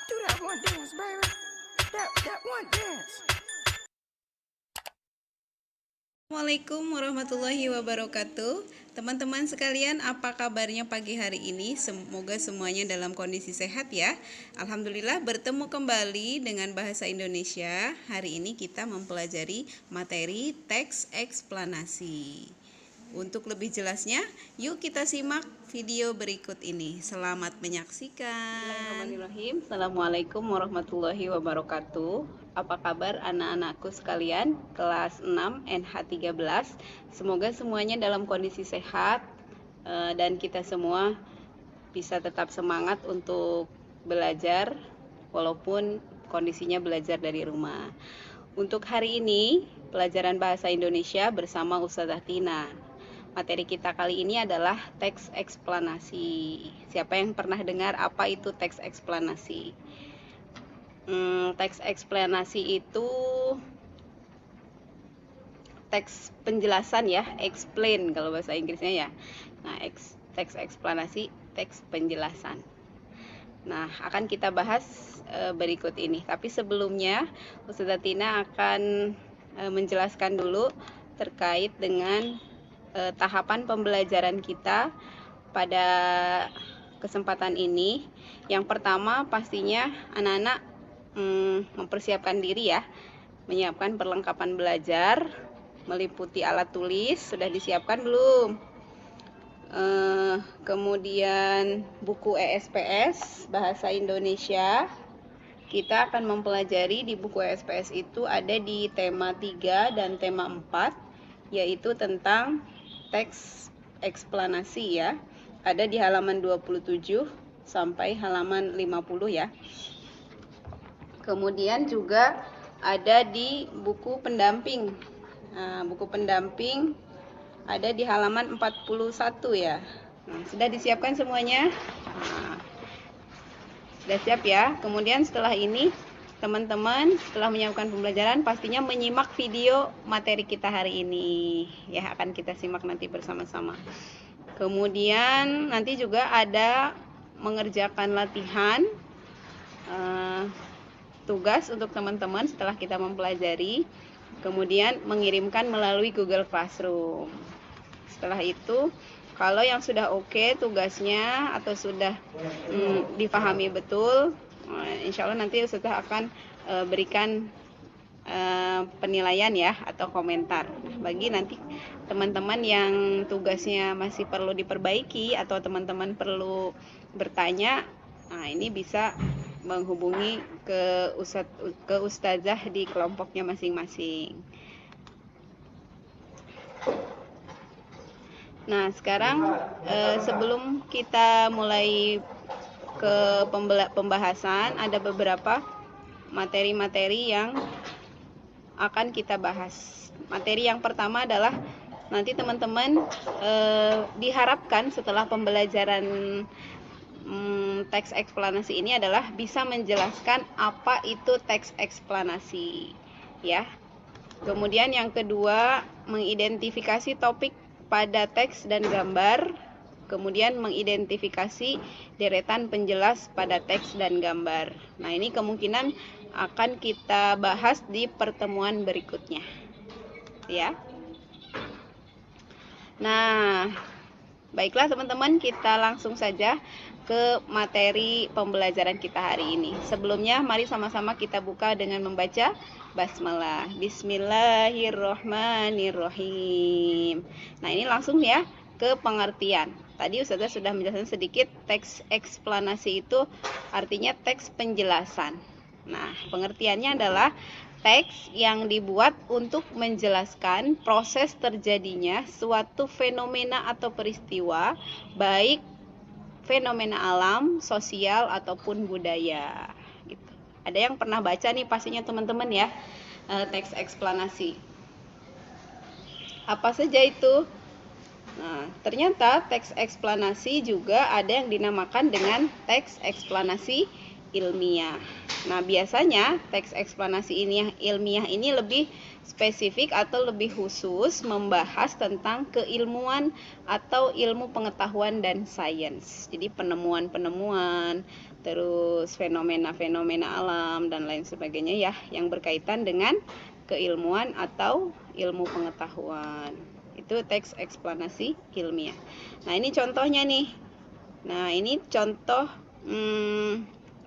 Do that one dance, baby. That one dance. Assalamualaikum warahmatullahi wabarakatuh. Teman-teman sekalian, apa kabarnya pagi hari ini? Semoga semuanya dalam kondisi sehat ya. Alhamdulillah bertemu kembali dengan Bahasa Indonesia. Hari ini kita mempelajari materi teks eksplanasi. Untuk lebih jelasnya, yuk kita simak video berikut ini. Selamat menyaksikan. Bismillahirrahmanirrahim. Assalamualaikum warahmatullahi wabarakatuh. Apa kabar anak-anakku sekalian kelas 6 NH13? Semoga semuanya dalam kondisi sehat dan kita semua bisa tetap semangat untuk belajar walaupun kondisinya belajar dari rumah. Untuk hari ini pelajaran bahasa Indonesia bersama Ustazah Tina. Materi kita kali ini adalah teks eksplanasi. Siapa yang pernah dengar apa itu teks eksplanasi? Teks eksplanasi itu teks penjelasan ya, explain kalau bahasa Inggrisnya ya. Nah, teks eksplanasi, teks penjelasan. Nah, akan kita bahas berikut ini. Tapi sebelumnya, Ustazah Tina akan menjelaskan dulu terkait dengan tahapan pembelajaran kita pada kesempatan ini. Yang pertama pastinya anak-anak mempersiapkan diri ya, menyiapkan perlengkapan belajar, meliputi alat tulis, sudah disiapkan belum? Kemudian buku ESPS Bahasa Indonesia. Kita akan mempelajari di buku ESPS itu ada di tema 3 dan tema 4, yaitu tentang teks eksplanasi ya. Ada di halaman 27 sampai halaman 50 ya. Kemudian juga ada di buku pendamping. Nah, buku pendamping ada di halaman 41 ya. Nah, sudah disiapkan semuanya? Nah, sudah siap ya. Kemudian setelah ini teman-teman setelah menyiapkan pembelajaran pastinya menyimak video materi kita hari ini ya, akan kita simak nanti bersama-sama. Kemudian nanti juga ada mengerjakan latihan tugas untuk teman-teman setelah kita mempelajari, kemudian mengirimkan melalui Google Classroom. Setelah itu kalau yang sudah oke tugasnya atau sudah dipahami betul, insya Allah nanti Ustazah akan berikan penilaian ya atau komentar. Bagi nanti teman-teman yang tugasnya masih perlu diperbaiki atau teman-teman perlu bertanya, nah ini bisa menghubungi ke Ustazah di kelompoknya masing-masing. Nah, sekarang sebelum kita mulai ke pembahasan, ada beberapa materi-materi yang akan kita bahas. Materi yang pertama adalah nanti teman-teman diharapkan setelah pembelajaran teks eksplanasi ini adalah bisa menjelaskan apa itu teks eksplanasi ya. Kemudian yang kedua, mengidentifikasi topik pada teks dan gambar, kemudian mengidentifikasi deretan penjelas pada teks dan gambar. Nah, ini kemungkinan akan kita bahas di pertemuan berikutnya ya. Nah, baiklah teman-teman, kita langsung saja ke materi pembelajaran kita hari ini. Sebelumnya mari sama-sama kita buka dengan membaca basmalah. Bismillahirrohmanirrohim. Nah, ini langsung ya ke pengertian. Tadi Ustazah sudah menjelaskan sedikit teks eksplanasi itu artinya teks penjelasan. Nah, pengertiannya adalah teks yang dibuat untuk menjelaskan proses terjadinya suatu fenomena atau peristiwa, baik fenomena alam, sosial, ataupun budaya gitu. Ada yang pernah baca nih pastinya teman-teman ya, teks eksplanasi. Apa saja itu? Nah, ternyata teks eksplanasi juga ada yang dinamakan dengan teks eksplanasi ilmiah. Nah, biasanya teks eksplanasi ini ilmiah ini lebih spesifik atau lebih khusus membahas tentang keilmuan atau ilmu pengetahuan dan sains. Jadi penemuan-penemuan, terus fenomena-fenomena alam dan lain sebagainya ya, yang berkaitan dengan keilmuan atau ilmu pengetahuan. Itu teks eksplanasi ilmiah. Nah, ini contohnya nih. Nah, ini contoh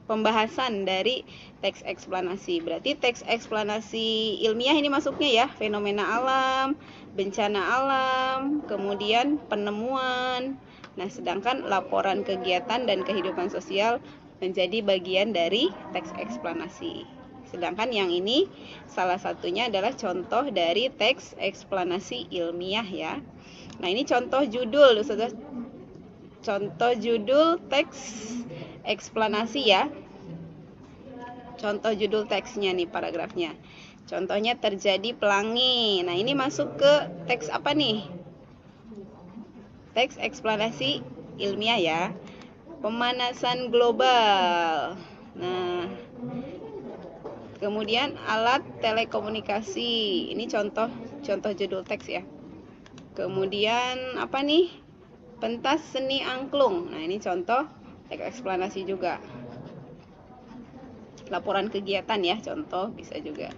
pembahasan dari teks eksplanasi. Berarti teks eksplanasi ilmiah ini masuknya ya, fenomena alam, bencana alam, kemudian penemuan. Nah, sedangkan laporan kegiatan dan kehidupan sosial menjadi bagian dari teks eksplanasi. Sedangkan yang ini salah satunya adalah contoh dari teks eksplanasi ilmiah ya. Nah, ini contoh judul, Ustazah. Contoh judul teks eksplanasi ya. Contoh judul teksnya nih, paragrafnya. Contohnya terjadi pelangi. Nah, ini masuk ke teks apa nih? Teks eksplanasi ilmiah ya. Pemanasan global. Nah, kemudian alat telekomunikasi. Ini contoh judul teks ya. Kemudian apa nih? Pentas seni angklung. Nah, ini contoh teks eksplanasi juga. Laporan kegiatan ya, contoh bisa juga.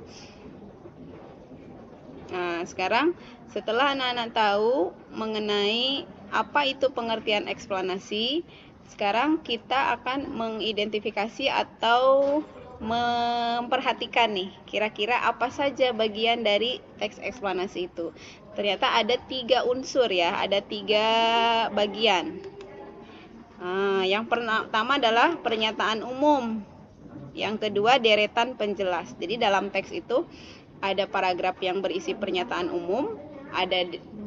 Nah, sekarang setelah anak-anak tahu mengenai apa itu pengertian eksplanasi, sekarang kita akan mengidentifikasi atau memperhatikan nih, kira-kira apa saja bagian dari teks eksplanasi itu. Ternyata ada 3 unsur ya, ada 3 bagian. Yang pertama adalah pernyataan umum. Yang kedua, deretan penjelas. Jadi dalam teks itu ada paragraf yang berisi pernyataan umum,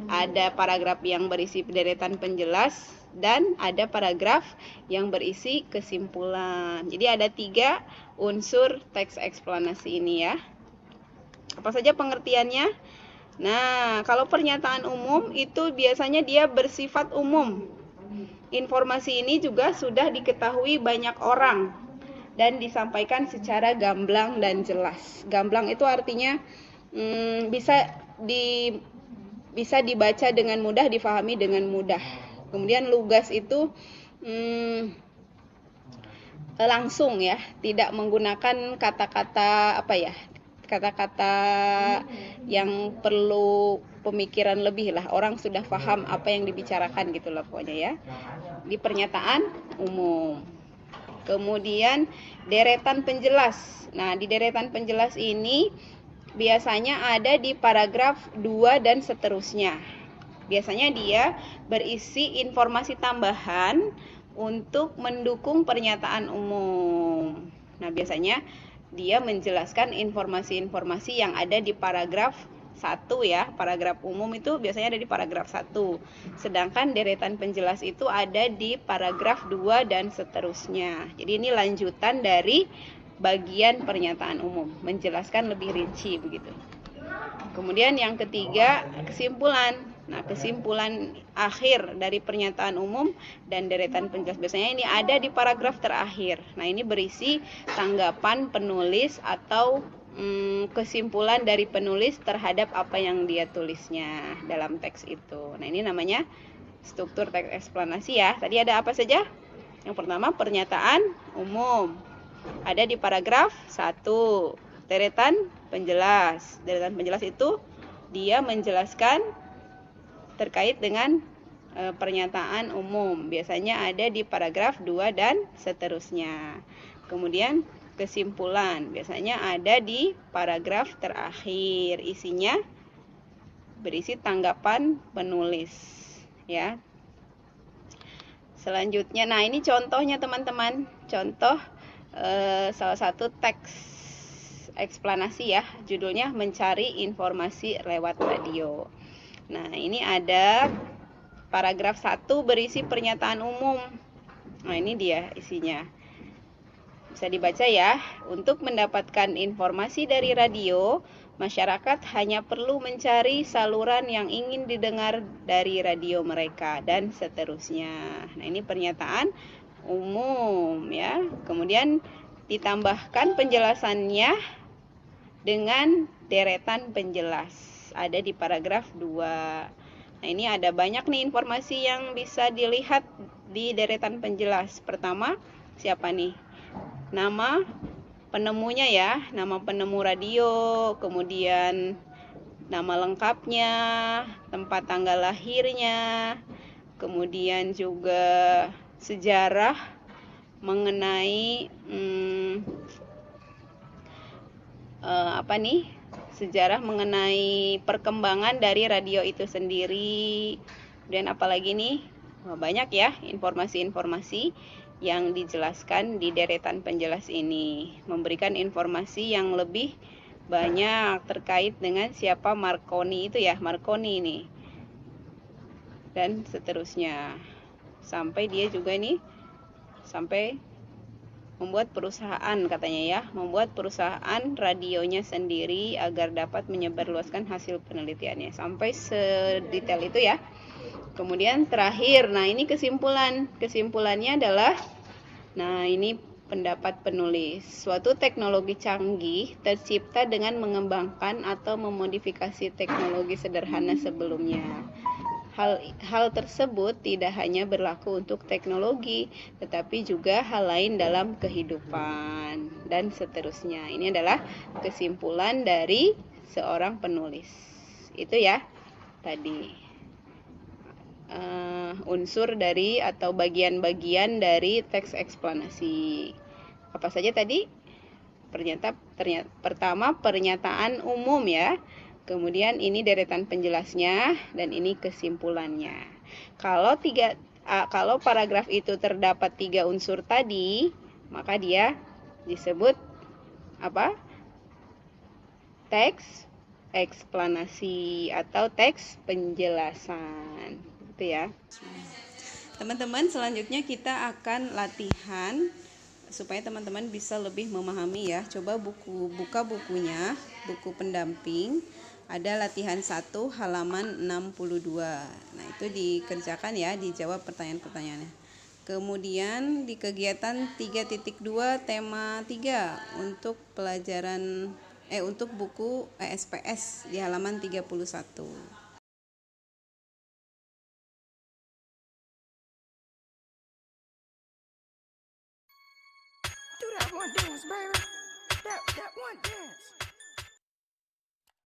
ada paragraf yang berisi deretan penjelas, dan ada paragraf yang berisi kesimpulan. Jadi ada 3 unsur teks eksplanasi ini ya. Apa saja pengertiannya? Nah, kalau pernyataan umum itu biasanya dia bersifat umum. Informasi ini juga sudah diketahui banyak orang dan disampaikan secara gamblang dan jelas. Gamblang itu artinya bisa dibaca dengan mudah, difahami dengan mudah. Kemudian lugas itu langsung ya, tidak menggunakan kata-kata kata-kata yang perlu pemikiran lebih lah. Orang sudah paham apa yang dibicarakan gitu lah pokoknya ya. Di pernyataan umum. Kemudian deretan penjelas. Nah, di deretan penjelas ini biasanya ada di paragraf 2 dan seterusnya. Biasanya dia berisi informasi tambahan untuk mendukung pernyataan umum. Nah, biasanya dia menjelaskan informasi-informasi yang ada di paragraf 1 ya. Paragraf umum itu biasanya ada di paragraf 1. Sedangkan deretan penjelas itu ada di paragraf 2 dan seterusnya. Jadi ini lanjutan dari bagian pernyataan umum, menjelaskan lebih rinci begitu. Kemudian yang ketiga, kesimpulan. Nah, kesimpulan akhir dari pernyataan umum dan deretan penjelas biasanya ini ada di paragraf terakhir. Nah, ini berisi tanggapan penulis atau kesimpulan dari penulis terhadap apa yang dia tulisnya dalam teks itu. Nah, ini namanya struktur teks eksplanasi ya. Tadi ada apa saja? Yang pertama, pernyataan umum. Ada di paragraf 1. Deretan penjelas. Deretan penjelas itu dia menjelaskan terkait dengan pernyataan umum. Biasanya ada di paragraf 2 dan seterusnya. Kemudian kesimpulan biasanya ada di paragraf terakhir. Isinya berisi tanggapan penulis ya. Selanjutnya, nah ini contohnya teman-teman. Contoh salah satu teks eksplanasi ya. Judulnya mencari informasi lewat radio. Nah, ini ada paragraf 1 berisi pernyataan umum. Nah, ini dia isinya. Bisa dibaca ya. Untuk mendapatkan informasi dari radio, masyarakat hanya perlu mencari saluran yang ingin didengar dari radio mereka dan seterusnya. Nah, ini pernyataan umum ya. Kemudian ditambahkan penjelasannya dengan deretan penjelas. Ada di paragraf 2. Nah, ini ada banyak nih informasi yang bisa dilihat di deretan penjelas. Pertama, siapa nih? Nama penemunya ya, nama penemu radio, kemudian nama lengkapnya, tempat tanggal lahirnya, kemudian juga sejarah mengenai sejarah mengenai perkembangan dari radio itu sendiri. Dan apalagi nih, banyak ya informasi-informasi yang dijelaskan di deretan penjelas ini, memberikan informasi yang lebih banyak terkait dengan siapa Marconi itu ya, Marconi ini, dan seterusnya, sampai dia juga nih sampai membuat perusahaan, katanya ya, membuat perusahaan radionya sendiri agar dapat menyebarluaskan hasil penelitiannya, sampai sedetail itu ya. Kemudian terakhir, nah ini kesimpulannya adalah, nah ini pendapat penulis, suatu teknologi canggih tercipta dengan mengembangkan atau memodifikasi teknologi sederhana sebelumnya. Hal tersebut tidak hanya berlaku untuk teknologi, tetapi juga hal lain dalam kehidupan, dan seterusnya. Ini adalah kesimpulan dari seorang penulis. Itu ya, tadi unsur dari atau bagian-bagian dari teks eksplanasi. Apa saja tadi? Pertama, pernyataan umum ya. Kemudian ini deretan penjelasnya, dan ini kesimpulannya. Kalau paragraf itu terdapat 3 unsur tadi, maka dia disebut apa? Teks eksplanasi atau teks penjelasan. Gitu ya. Teman-teman, selanjutnya kita akan latihan supaya teman-teman bisa lebih memahami ya. Coba buka bukunya, buku pendamping. Ada latihan 1 halaman 62. Nah, itu dikerjakan ya, dijawab pertanyaan-pertanyaannya. Kemudian di kegiatan 3.2 tema 3 untuk pelajaran untuk buku ESPS di halaman 31. Do that one dance, baby. That one dance.